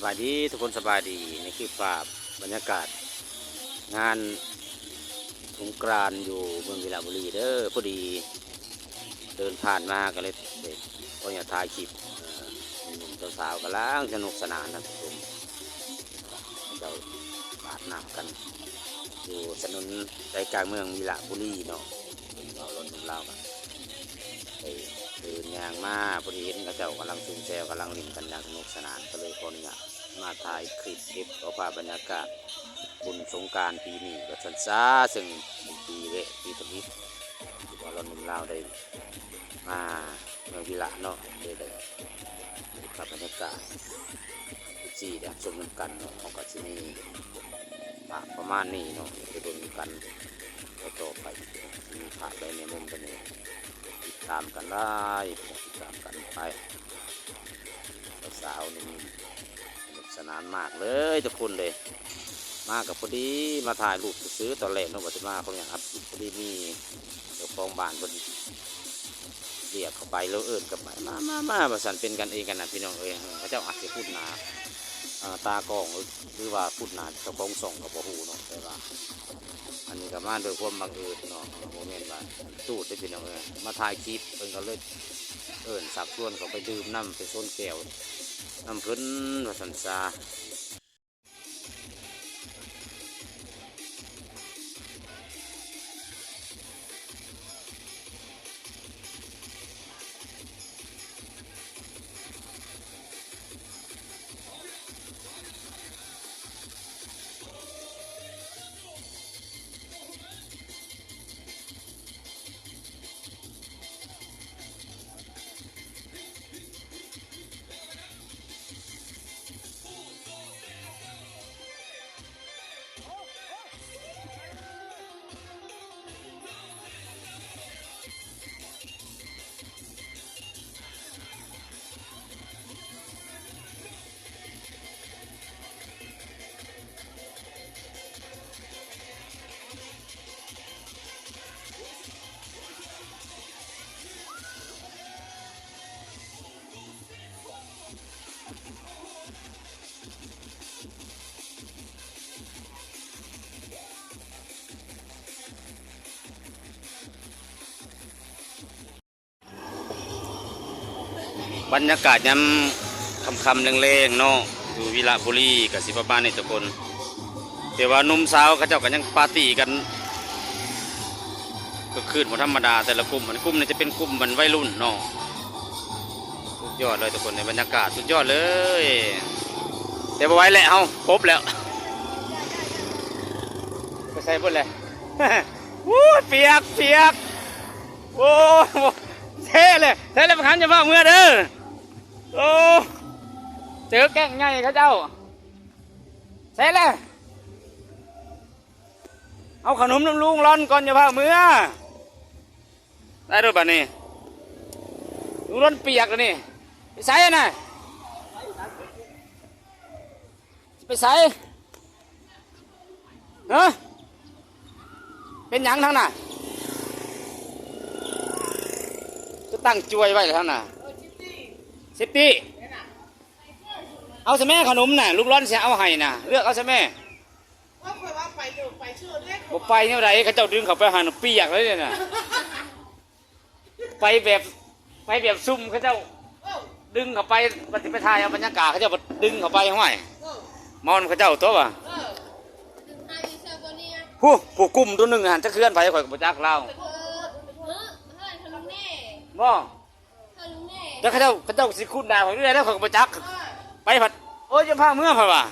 บายดีทุกคนสบายดีนี่คือภาพบรรยากาศงานสงกรานต์อยู่เมืองวิลาบุรีเด้อพอดีเดินผ่านมาก็เลยพออยากถ่ายคลิปหนุ่มสาวๆกำลังสนุกสนานนะทุกคนเราบาดน้ำกันอยู่ถนนใจกลางเมืองวิลาบุรีเนาะเราลนเรากันไปเดินยางมาพอดีเห็นกระเจ้ากำลังซุ่มแซวกำลังเล่นกันอย่างสนุกสนานก็เลยคนเนี่ยมาถ่ายคลิปเก็บเอาภาพบรรยากาศบุญสงกรานต์ปีนี้ก็สันซาซึ่งปีเละปีตะลิดที่ว่าเราหนุ่มลาวได้มาเมืองวิลาเนาะได้ภาพบรรยากาศที่ได้ชมกันเนาะของกัชินีประมาณนี้เนาะจะดูกันต่อไปมีผ่านไปในมุมกันนี้ติดตามกันได้ติดตามกันไปสาวนี่สนุกสนานมากเลยทุกคนเลยมากับพอดีมาถ่ายรูปซื้อตอนแรกน้องบัติมาเขาเนี่ยอัพพอดีมีเจ้าของบ้านพอดีเรียกเข้าไปแล้วกับมาประสานเป็นกันเองกันนะพี่น้องพระเจ้าอาจจะพูดหนาตากล้องหรือว่าพูดหนาเจ้าของส่งกับพ่อหูเนาะแต่ว่าอันนี้ก็มาโดยความบังเอิญเนาะโมเมนต์ว่าตูดได้พี่น้องมาถ่ายคลิปเป็นก็เลยสักชวนเขาไปดื่มน้ำไปโซนแก้วน้ำพื้นวัสันซาบรรยากาศยำคำแรงๆเนาะอยู่วิลาบุรีกับสิบบ้านในตะกนแต่ว่านุ่มสาวเขาเจ้ากันยังปาร์ตี้กันก็คืนวันธรรมดาแต่ละกลุ่มมันกลุ่มนี้จะเป็นกลุ่มมันวัยรุ่นเนาะสุดยอดเลยทุกคนในบรรยากาศสุดยอดเลยแต่พอไว้แหละเอาครบแล้วไปใส่พุ่นเลยวู้เปียกโอ้เท่เลยประคันจะว่าเมื่อเด้อโอ้เจอแก่งไงเขาเจ้าเสร็จแล้วเอาขนมน้ำลุงร้อนก่อนอย่าพาเมื่อได้ด้วยป่ะนี่ลุงร้อนเปียกแล้วนี่ไปใส่น่ะไปใส่เนาะเป็นหยังทั้งน่ะจะตั้งจวยไว้ทั้งน่ะซิปตี้เอาใช่ไหมขนมน่ะลูกร้อนเสียเอาให้น่ะเลือกเอาใช่ไหมบอกไปเนี่ยไรเขาเจ้าดึงเขาไปหาหนูเปียกเลยเนี่ยไปแบบซุ่มเขาเจ้าดึงเขาไปปฏิปทาเอาบรรยากาศเขาเจ้าดึงเขาไปห้อยมอนเขาเจ้าตัววะผู้กุ่มตัวหนึ่งหันจะเคลื่อนไปข่อยกับจักเล่าบ่แล้วเขาเจ้าสิคุณดาวของนี่ได้แล้วข่อยกับจักไปผัดโอ้ยจะพาเมื่อผัดว่ะ